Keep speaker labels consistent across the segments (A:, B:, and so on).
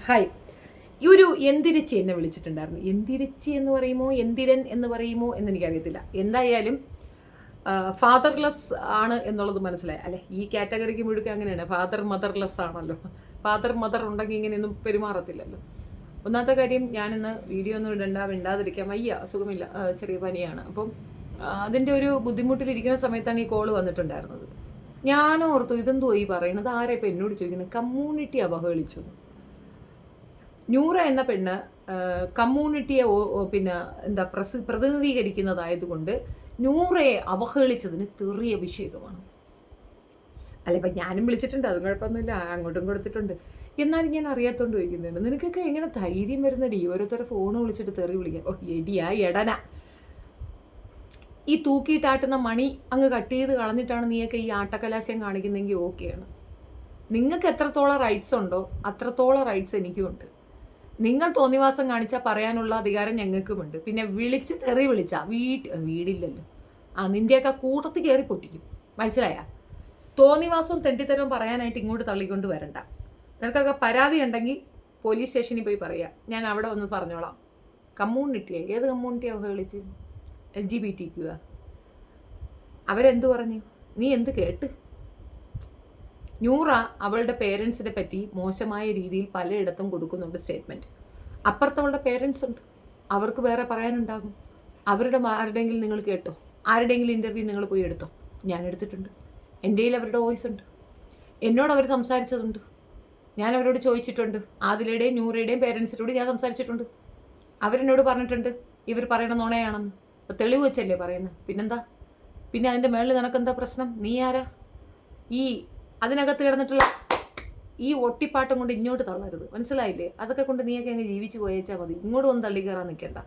A: Hi. ഈ ഒരു എന്തിരിച്ചി എന്നെ വിളിച്ചിട്ടുണ്ടായിരുന്നു. എന്തിരിച്ചി എന്ന് പറയുമോ എന്തിരൻ എന്ന് പറയുമോ എന്ന് എനിക്കറിയത്തില്ല. എന്തായാലും ഫാദർലെസ് ആണ് എന്നുള്ളത് മനസ്സിലായി അല്ലെ. ഈ കാറ്റഗറിക്ക് മുഴുക്കെ അങ്ങനെയാണ്. ഫാദർ മദർലെസ് ആണല്ലോ. ഫാദർ മദർ ഉണ്ടെങ്കിൽ ഇങ്ങനെയൊന്നും പെരുമാറത്തില്ലല്ലോ. ഒന്നാമത്തെ കാര്യം, ഞാനിന്ന് വീഡിയോ ഒന്നും മിണ്ടാതിരിക്കാൻ വയ്യ, സുഖമില്ല, ചെറിയ പനിയാണ്. അപ്പം അതിൻ്റെ ഒരു ബുദ്ധിമുട്ടിലിരിക്കുന്ന സമയത്താണ് ഈ കോള് വന്നിട്ടുണ്ടായിരുന്നത്. ഞാനോർത്തു ഇതെന്തോ ഈ പറയുന്നത്, ആരെ ഇപ്പം എന്നോട് ചോദിക്കുന്നത്, കമ്മ്യൂണിറ്റി അവഹേളിച്ചു. നൂറ എന്ന പെണ്ണ് കമ്മ്യൂണിറ്റിയെ പിന്നെ എന്താ പ്രതിനിധീകരിക്കുന്നതായതുകൊണ്ട് നൂറയെ അവഹേളിച്ചതിന് തെറിയ അഭിഷേകമാണ്. അല്ല, ഇപ്പം ഞാനും വിളിച്ചിട്ടുണ്ട്, അതും കുഴപ്പമൊന്നുമില്ല, അങ്ങോട്ടും കൊടുത്തിട്ടുണ്ട്. എന്നാലും ഞാൻ അറിയാത്തോണ്ട് ചോദിക്കുന്നുണ്ട്, നിനക്കൊക്കെ എങ്ങനെ ധൈര്യം വരുന്നടി ഓരോരുത്തരെ ഫോൺ വിളിച്ചിട്ട് തെറി വിളിക്കാം? ഓ എടിയാ എടന, ഈ തൂക്കിയിട്ടാട്ടുന്ന മണി അങ്ങ് കട്ട് ചെയ്ത് കളഞ്ഞിട്ടാണ് നീയൊക്കെ ഈ ആട്ടക്കലാശം കാണിക്കുന്നെങ്കിൽ ഓക്കെയാണ്. നിങ്ങൾക്ക് എത്രത്തോളം റൈറ്റ്സ് ഉണ്ടോ അത്രത്തോളം റൈറ്റ്സ് എനിക്കും ഉണ്ട്. നിങ്ങൾ തോന്നിവാസം കാണിച്ചാൽ പറയാനുള്ള അധികാരം ഞങ്ങൾക്കുമുണ്ട്. പിന്നെ വിളിച്ച് തെറി വിളിച്ചാ വീടില്ലല്ലോ, നിന്റെയൊക്കെ കൂട്ടത്തിൽ കയറി പൊട്ടിക്കും. മനസ്സിലായ? തോന്നിവാസവും തെണ്ടിത്തരവും പറയാനായിട്ട് ഇങ്ങോട്ട് തള്ളിക്കൊണ്ട് വരണ്ട. നിനക്കൊക്കെ പരാതി ഉണ്ടെങ്കിൽ പോലീസ് സ്റ്റേഷനിൽ പോയി പറയാ, ഞാൻ അവിടെ വന്ന് പറഞ്ഞോളാം. കമ്മ്യൂണിറ്റിയെ ഏത് കമ്മ്യൂണിറ്റിയെ അവഹേളിച്ച്? LGBT അവരെന്തു പറഞ്ഞു? നീ എന്ത് കേട്ട്? നൂറ അവളുടെ പേരൻസിനെ പറ്റി മോശമായ രീതിയിൽ പലയിടത്തും കൊടുക്കുന്നുണ്ട് സ്റ്റേറ്റ്മെൻറ്റ്. അപ്പുറത്തവളുടെ പേരൻസ് ഉണ്ട്, അവർക്ക് വേറെ പറയാനുണ്ടാകും. അവരുടെ ആരുടെയെങ്കിലും നിങ്ങൾ കേട്ടോ? ആരുടെയെങ്കിലും ഇൻ്റർവ്യൂ നിങ്ങൾ പോയി എടുത്തോ? ഞാൻ എടുത്തിട്ടുണ്ട്. എൻ്റെ കയ്യിൽ അവരുടെ വോയിസ് ഉണ്ട്. എന്നോട് അവർ സംസാരിച്ചതുണ്ട്. ഞാൻ അവരോട് ചോദിച്ചിട്ടുണ്ട്. ആദിലയുടെയും നൂറയുടെയും പേരൻസിനോട് ഞാൻ സംസാരിച്ചിട്ടുണ്ട്. അവരെന്നോട് പറഞ്ഞിട്ടുണ്ട് ഇവർ പറയണ നുണയാണെന്ന്. അപ്പോൾ തെളിവ് വെച്ചല്ലേ പറയുന്നത്, പിന്നെന്താ? പിന്നെ അതിൻ്റെ മേളിൽ നിനക്കെന്താ പ്രശ്നം? നീ ആരാ? ഈ അതിനകത്ത് കിടന്നിട്ടുള്ള ഈ ഒട്ടിപ്പാട്ടും കൊണ്ട് ഇങ്ങോട്ട് തള്ളരുത്, മനസ്സിലായില്ലേ? അതൊക്കെ കൊണ്ട് നീയൊക്കെ അങ്ങ് ജീവിച്ചു പോയേച്ചാൽ മതി. ഇങ്ങോട്ട് ഒന്ന് തള്ളി കയറാൻ നിൽക്കേണ്ട.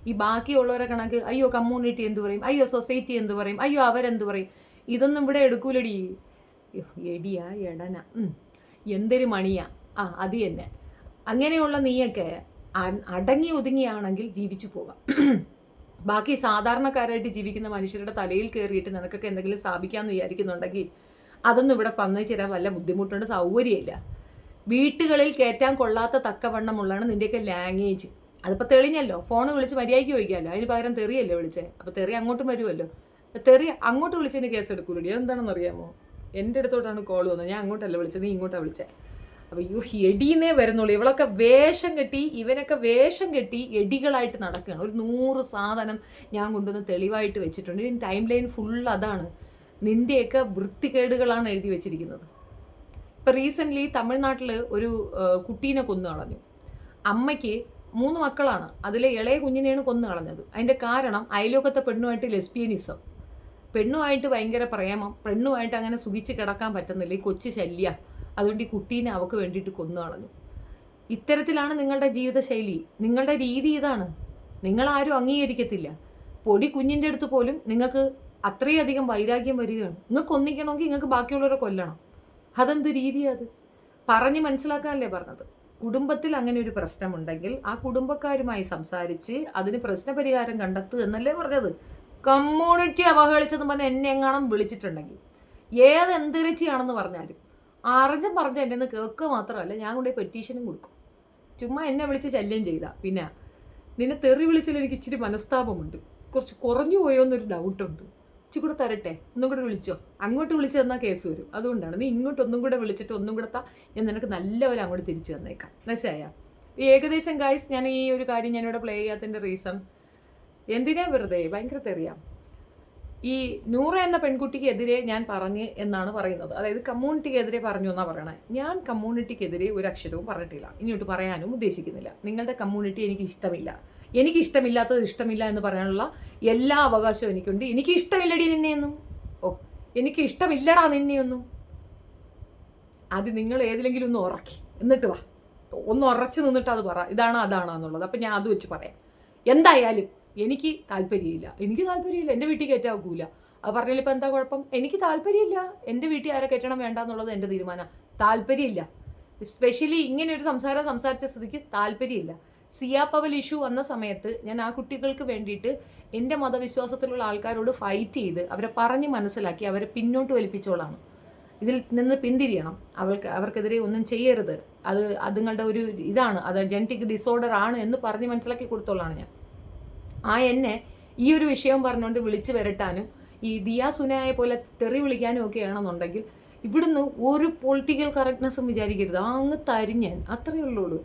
A: ഈ ബാക്കിയുള്ളവരെ കണക്ക് അയ്യോ കമ്മ്യൂണിറ്റി എന്ത് പറയും, അയ്യോ സൊസൈറ്റി എന്ത് പറയും, അയ്യോ അവരെന്ത് പറയും, ഇതൊന്നും ഇവിടെ എടുക്കൂലടി. എടിയാ എടന, എന്തൊരു മണിയാ. അത് തന്നെ. അങ്ങനെയുള്ള നീയൊക്കെ അടങ്ങി ഒതുങ്ങിയാണെങ്കിൽ ജീവിച്ചു പോകാം. ബാക്കി സാധാരണക്കാരായിട്ട് ജീവിക്കുന്ന മനുഷ്യരുടെ തലയിൽ കയറിയിട്ട് നിനക്കൊക്കെ എന്തെങ്കിലും സ്ഥാപിക്കാമെന്ന് വിചാരിക്കുന്നുണ്ടെങ്കിൽ അതൊന്നും ഇവിടെ പന്നിച്ചു തരാൻ വല്ല ബുദ്ധിമുട്ടുണ്ട്, സൗകര്യമില്ല. വീട്ടുകളിൽ കയറ്റാൻ കൊള്ളാത്ത തക്കവണ്ണമുള്ളതാണ് നിൻ്റെയൊക്കെ ലാംഗ്വേജ്. അതിപ്പോൾ തെളിഞ്ഞല്ലോ. ഫോൺ വിളിച്ച് മര്യാദയ്ക്ക് ചോദിക്കാമല്ലോ, അതിന് പകരം തെറിയല്ലേ വിളിച്ചേ? അപ്പോൾ തെറി അങ്ങോട്ടും വരുമല്ലോ. തെറി അങ്ങോട്ട് വിളിച്ചതിന് കേസ് എടുക്കൂലടി. എന്താണെന്ന് അറിയാമോ? എൻ്റെ അടുത്തോട്ടാണ് കോൾ വന്നത്, ഞാൻ അങ്ങോട്ടല്ല വിളിച്ചത്, നീ ഇങ്ങോട്ടാണ് വിളിച്ചത്. അപ്പോൾ എടീന്നേ വരുന്നുള്ളൂ. ഇവളൊക്കെ വേഷം കെട്ടി, ഇവനൊക്കെ വേഷം കെട്ടി എടികളായിട്ട് നടക്കുകയാണ്. ഒരു 100 സാധനം ഞാൻ കൊണ്ടുവന്ന് തെളിവായിട്ട് വെച്ചിട്ടുണ്ട്. ഇനി ടൈം ലൈൻ ഫുൾ അതാണ്. നിൻ്റെയൊക്കെ വൃത്തികേടുകളാണ് എഴുതി വെച്ചിരിക്കുന്നത്. ഇപ്പം റീസെൻ്റ്ലി തമിഴ്നാട്ടിൽ ഒരു കുട്ടീനെ കൊന്നു കളഞ്ഞു. അമ്മയ്ക്ക് 3 മക്കളാണ്, അതിലെ ഇളയ കുഞ്ഞിനെയാണ് കൊന്നു കളഞ്ഞത്. അതിൻ്റെ കാരണം അയലോക്കത്തെ പെണ്ണുമായിട്ട് ലെസ്ബിയനിസം. പെണ്ണുമായിട്ട് ഭയങ്കര പ്രേമം, പെണ്ണുമായിട്ട് അങ്ങനെ സുഖിച്ച് കിടക്കാൻ പറ്റുന്നില്ല, ഈ കൊച്ചു ശല്യ. അതുകൊണ്ട് ഈ കുട്ടീനെ അവൾക്ക് വേണ്ടിയിട്ട് കൊന്നു കളഞ്ഞു. ഇത്തരത്തിലാണ് നിങ്ങളുടെ ജീവിതശൈലി, നിങ്ങളുടെ രീതി ഇതാണ്. നിങ്ങളാരും അംഗീകരിക്കത്തില്ല. പൊടി കുഞ്ഞിൻ്റെ അടുത്ത് പോലും നിങ്ങൾക്ക് അത്രയധികം വൈരാഗ്യം വരികയാണ്. നിങ്ങൾക്ക് ഒന്നിക്കണമെങ്കിൽ നിങ്ങൾക്ക് ബാക്കിയുള്ളവരെ കൊല്ലണം. അതെന്ത് രീതിയാണ്? അത് പറഞ്ഞ് മനസ്സിലാക്കാനല്ലേ പറഞ്ഞത്. കുടുംബത്തിൽ അങ്ങനെ ഒരു പ്രശ്നമുണ്ടെങ്കിൽ ആ കുടുംബക്കാരുമായി സംസാരിച്ച് അതിന് പ്രശ്നപരിഹാരം കണ്ടെത്തുക എന്നല്ലേ പറഞ്ഞത്. കമ്മ്യൂണിറ്റി അവഹേളിച്ചെന്ന് പറഞ്ഞാൽ എന്നെ എങ്ങാനും വിളിച്ചിട്ടുണ്ടെങ്കിൽ ഏത് എന്തിരിച്ചിയാണെന്ന് പറഞ്ഞാലും അറിഞ്ഞും പറഞ്ഞ് എന്നെ ഒന്ന് കേൾക്കുക മാത്രമല്ല, ഞാൻ കൊണ്ടുപോയി പെറ്റീഷനും കൊടുക്കും. ചുമ്മാ എന്നെ വിളിച്ച് ശല്യം ചെയ്താൽ പിന്നെ നിന്നെ തെറി വിളിച്ചാൽ എനിക്ക് ഇച്ചിരി മനസ്താപമുണ്ട്. കുറച്ച് കുറഞ്ഞു പോയോ എന്നൊരു ഡൗട്ടുണ്ട്. ഇച്ചിരി കൂടെ തരട്ടെ, ഒന്നും കൂടെ വിളിച്ചോ. അങ്ങോട്ട് വിളിച്ചു തന്നാൽ കേസ് വരും. അതുകൊണ്ടാണ് നീ ഇങ്ങോട്ട് ഒന്നും കൂടെ വിളിച്ചിട്ട് ഒന്നും കൂടെ ഞാൻ നിനക്ക് നല്ലപോലെ അങ്ങോട്ട് തിരിച്ചു തന്നേക്കാം. മനസ്സിലായ? ഏകദേശം ഗൈസ്, ഞാൻ ഈ ഒരു കാര്യം ഞാനിവിടെ പ്ലേ ചെയ്യാത്തതിൻ്റെ റീസൺ എന്തിനാ വെറുതെ ഭയങ്കര തെറിയാം. ഈ നൂറ എന്ന പെൺകുട്ടിക്കെതിരെ ഞാൻ പറഞ്ഞ് എന്നാണ് പറയുന്നത്. അതായത് കമ്മ്യൂണിറ്റിക്കെതിരെ പറഞ്ഞു എന്നാണ് പറയണത്. ഞാൻ കമ്മ്യൂണിറ്റിക്കെതിരെ ഒരു അക്ഷരവും പറഞ്ഞിട്ടില്ല, ഇനിയോട്ട് പറയാനും ഉദ്ദേശിക്കുന്നില്ല. നിങ്ങളുടെ കമ്മ്യൂണിറ്റി എനിക്ക് ഇഷ്ടമില്ല. എനിക്ക് ഇഷ്ടമില്ലാത്തത് ഇഷ്ടമില്ല എന്ന് പറയാനുള്ള എല്ലാ അവകാശവും എനിക്കുണ്ട്. എനിക്ക് ഇഷ്ടമില്ലടി നിന്നെയൊന്നും. എനിക്ക് ഇഷ്ടമില്ലടാ നിന്നെയൊന്നും. അത് നിങ്ങൾ ഏതിലെങ്കിലും ഒന്ന് ഉറക്കി എന്നിട്ട് വാ, ഒന്ന് ഉറച്ചു നിന്നിട്ട് അത് പറ, ഇതാണോ അതാണോ എന്നുള്ളത്. അപ്പം ഞാൻ അത് വെച്ച് പറയാം. എന്തായാലും എനിക്ക് താല്പര്യമില്ല. എൻ്റെ വീട്ടിൽ കയറ്റാൻ ഒക്കൂല. അത് പറഞ്ഞാൽ ഇപ്പം എന്താ കുഴപ്പം? എനിക്ക് താല്പര്യമില്ല. എൻ്റെ വീട്ടിൽ ആരെ കയറ്റണം വേണ്ട എന്നുള്ളത് എൻ്റെ തീരുമാനം. താല്പര്യമില്ല. സ്പെഷ്യലി ഇങ്ങനെ ഒരു സംസാരിച്ച സ്ഥിതിക്ക് താല്പര്യമില്ല. സിയാ പവൽ ഇഷ്യൂ വന്ന സമയത്ത് ഞാൻ ആ കുട്ടികൾക്ക് വേണ്ടിയിട്ട് എൻ്റെ മതവിശ്വാസത്തിലുള്ള ആൾക്കാരോട് ഫൈറ്റ് ചെയ്ത് അവരെ പറഞ്ഞ് മനസ്സിലാക്കി അവരെ പിന്നോട്ട് വലിപ്പിച്ചോളാണ്. ഇതിൽ നിന്ന് പിന്തിരിയണം. അവർക്കെതിരെ ഒന്നും ചെയ്യരുത്, അത് അതുങ്ങളുടെ ഒരു ഇതാണ്, അത് ജനറ്റിക് ഡിസോർഡർ ആണ് എന്ന് പറഞ്ഞ് മനസ്സിലാക്കി കൊടുത്തോളാണ് ഞാൻ. എന്നെ ഈ ഒരു വിഷയം പറഞ്ഞുകൊണ്ട് വിളിച്ചു വരട്ടാനും ഈ ദിയ സുനയെ പോലെ തെറി വിളിക്കാനും ഒക്കെ ആണെന്നുണ്ടെങ്കിൽ ഇവിടുന്ന് ഒരു പൊളിറ്റിക്കൽ കറക്റ്റ്നെസ്സും വിചാരിക്കരുത്. അങ്ങ് തരിഞ്ഞാൻ അത്രയേ ഉള്ളൂ.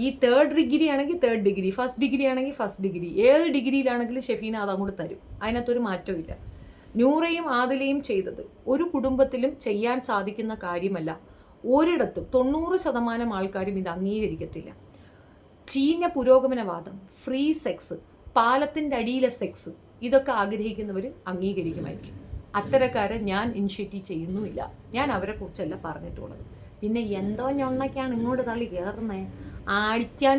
A: ഈ 3rd ഡിഗ്രി ആണെങ്കിൽ 3rd ഡിഗ്രി, 1st ഡിഗ്രി ആണെങ്കിൽ 1st ഡിഗ്രി, ഏത് ഡിഗ്രിയിലാണെങ്കിലും ഷെഫീന അത് അങ്ങോട്ട് തരും. അതിനകത്തൊരു മാറ്റവും ഇല്ല. നൂറയും ആദിലയും ചെയ്തത് ഒരു കുടുംബത്തിലും ചെയ്യാൻ സാധിക്കുന്ന കാര്യമല്ല. ഒരിടത്തും 90% ആൾക്കാരും ഇത് അംഗീകരിക്കത്തില്ല. ചീഞ്ഞ പുരോഗമനവാദം, ഫ്രീ സെക്സ്, പാലത്തിൻ്റെ അടിയിലെ സെക്സ്, ഇതൊക്കെ ആഗ്രഹിക്കുന്നവർ അംഗീകരിക്കുമായിരിക്കും. അത്തരക്കാരെ ഞാൻ ഇനിഷ്യേറ്റീവ് ചെയ്യുന്നുമില്ല. ഞാൻ അവരെ കുറിച്ചല്ല പറഞ്ഞിട്ടുള്ളത്. പിന്നെ എന്തോ ഞൊണ്ണയ്ക്കാണ് ഇങ്ങോട്ട് തള്ളി കയറുന്നേ, ആടിക്കാൻ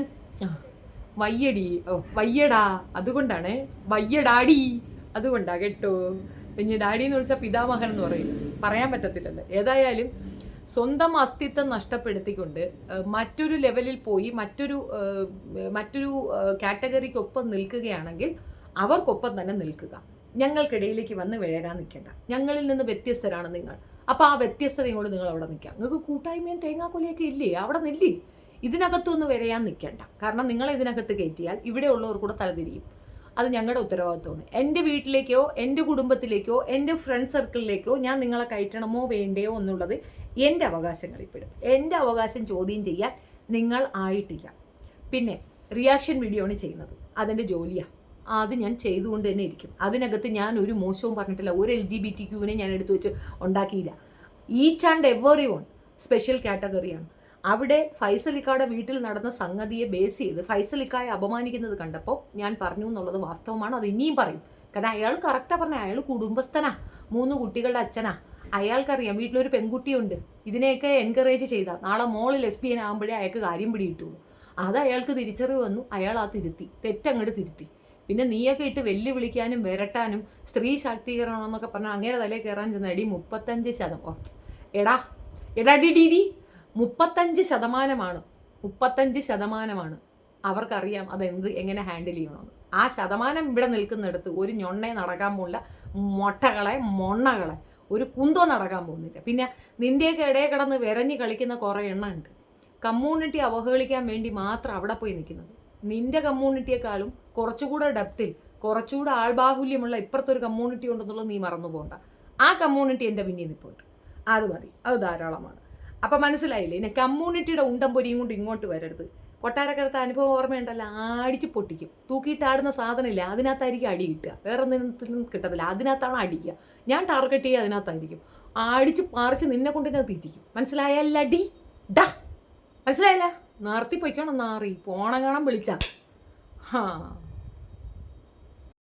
A: വയ്യടി, വയ്യടാ, അതുകൊണ്ടാണ് വയ്യടാടി, അതുകൊണ്ടാ കേട്ടോ. പിന്നെ ഡാഡി എന്ന് വിളിച്ചാൽ പിതാമഹൻ എന്ന് പറയാൻ പറ്റത്തില്ലല്ലോ. ഏതായാലും സ്വന്തം അസ്തിത്വം നഷ്ടപ്പെടുത്തിക്കൊണ്ട് മറ്റൊരു ലെവലിൽ പോയി മറ്റൊരു കാറ്റഗറിക്കൊപ്പം നിൽക്കുകയാണെങ്കിൽ അവർക്കൊപ്പം തന്നെ നിൽക്കുക. ഞങ്ങൾക്കിടയിലേക്ക് വന്ന് വിഴകാൻ നിൽക്കേണ്ട. ഞങ്ങളിൽ നിന്ന് വ്യത്യസ്തരാണ് നിങ്ങൾ. അപ്പോൾ ആ വ്യത്യസ്തതയും കൊണ്ട് നിങ്ങൾ അവിടെ നിൽക്കാം. നിങ്ങൾക്ക് കൂട്ടായ്മയും തേങ്ങാക്കൊലിയൊക്കെ ഇല്ലേ, അവിടെ നില്ലേ. ഇതിനകത്തൊന്ന് വരയാൻ നിൽക്കേണ്ട. കാരണം നിങ്ങളെ ഇതിനകത്ത് കയറ്റിയാൽ ഇവിടെ ഉള്ളവർ കൂടെ തലതിരിയും. അത് ഞങ്ങളുടെ ഉത്തരവാദിത്വമാണ്. എൻ്റെ വീട്ടിലേക്കോ എൻ്റെ കുടുംബത്തിലേക്കോ എൻ്റെ ഫ്രണ്ട് സർക്കിളിലേക്കോ ഞാൻ നിങ്ങളെ കയറ്റണമോ വേണ്ടയോ എന്നുള്ളത് എൻ്റെ അവകാശങ്ങളിൽപ്പെടും. എൻ്റെ അവകാശം ചോദ്യം ചെയ്യാൻ നിങ്ങൾ ആയിട്ടില്ല. പിന്നെ റിയാക്ഷൻ വീഡിയോ ആണ് ചെയ്യുന്നത്, അതെൻ്റെ ജോലിയാണ്. അത് ഞാൻ ചെയ്തുകൊണ്ട് തന്നെ ഇരിക്കും. അതിനകത്ത് ഞാൻ ഒരു മോശവും പറഞ്ഞിട്ടില്ല. ഒരു LGBTQ ഞാൻ എടുത്തു വെച്ച് ഉണ്ടാക്കിയില്ല. Each and every one special കാറ്റഗറിയാണ്. അവിടെ ഫൈസലിക്കായുടെ വീട്ടിൽ നടന്ന സംഗതിയെ ബേസ് ചെയ്ത് ഫൈസലിക്കായെ അപമാനിക്കുന്നത് കണ്ടപ്പോൾ ഞാൻ പറഞ്ഞു എന്നുള്ളത് വാസ്തവമാണ്. അത് ഇനിയും പറയും. കാരണം അയാൾ കറക്റ്റാണ് പറഞ്ഞത്. അയാൾ കുടുംബസ്ഥനാ, 3 കുട്ടികളുടെ അച്ഛനാ. അയാൾക്കറിയാം വീട്ടിലൊരു പെൺകുട്ടിയുണ്ട്. ഇതിനെയൊക്കെ എൻകറേജ് ചെയ്താൽ നാളെ മോള് ലെസ്ബിയൻ ആകുമ്പോഴേ അയാൾക്ക് കാര്യം പിടിയിട്ടുള്ളൂ. അത് അയാൾക്ക് തിരിച്ചറിവ് വന്നു. അയാൾ ആ തെറ്റങ്ങോട്ട് തിരുത്തി. പിന്നെ നീയൊക്കെ ഇട്ട് വെല്ലുവിളിക്കാനും വിരട്ടാനും സ്ത്രീ ശാക്തീകരണം എന്നൊക്കെ പറഞ്ഞാൽ അങ്ങനെ തലേ കയറാൻ ചെന്ന അടി 35%. എടാ ഡിഡി 35%. 35% അവർക്കറിയാം എങ്ങനെ ഹാൻഡിൽ ചെയ്യണമെന്ന്. ആ ശതമാനം ഇവിടെ നിൽക്കുന്നിടത്ത് ഒരു ഞൊണ്ണെ നടക്കാൻ പോകില്ല. മൊണ്ണകളെ ഒരു കുന്തോ നടക്കാൻ പോകുന്നില്ല. പിന്നെ നിൻ്റെയൊക്കെ ഇടയിൽ കിടന്ന് വിരഞ്ഞ് കളിക്കുന്ന കുറേ എണ്ണം ഉണ്ട്. കമ്മ്യൂണിറ്റി അവഹേളിക്കാൻ വേണ്ടി മാത്രം അവിടെ പോയി നിൽക്കുന്നത്. നിന്റെ കമ്മ്യൂണിറ്റിയെക്കാളും കുറച്ചുകൂടെ ഡെപ്തിൽ കുറച്ചുകൂടെ ആൾബാഹുല്യമുള്ള ഇപ്പുറത്തൊരു കമ്മ്യൂണിറ്റി ഉണ്ടെന്നുള്ളത് നീ മറന്നു പോകണ്ട. ആ കമ്മ്യൂണിറ്റി എൻ്റെ പിന്നിൽ നിൽപ്പുണ്ട്. അത് മതി, അത് ധാരാളമാണ്. അപ്പം മനസ്സിലായില്ലേ? ഇനി കമ്മ്യൂണിറ്റിയുടെ ഉണ്ടംപൊരിയും കൊണ്ട് ഇങ്ങോട്ട് വരരുത്. കൊട്ടാരക്കരത്തെ അനുഭവം ഓർമ്മയുണ്ടല്ലോ, ആടിച്ച് പൊട്ടിക്കും. തൂക്കിയിട്ടാടുന്ന സാധനമില്ല, അതിനകത്തായിരിക്കും അടി കിട്ടുക. വേറെ എന്തിനും കിട്ടത്തില്ല, അതിനകത്താണ് അടിക്കുക. ഞാൻ ടാർഗറ്റ് ചെയ്യുക അതിനകത്തായിരിക്കും. ആടിച്ച് പറിച്ച് നിന്നെ കൊണ്ട് തന്നെ തീറ്റിക്കും. മനസ്സിലായല്ലടി ഡാ, മനസ്സിലായല്ല? നിർത്തി പൊയ്ക്കണം. നാറി പോണ കാണാൻ വിളിച്ച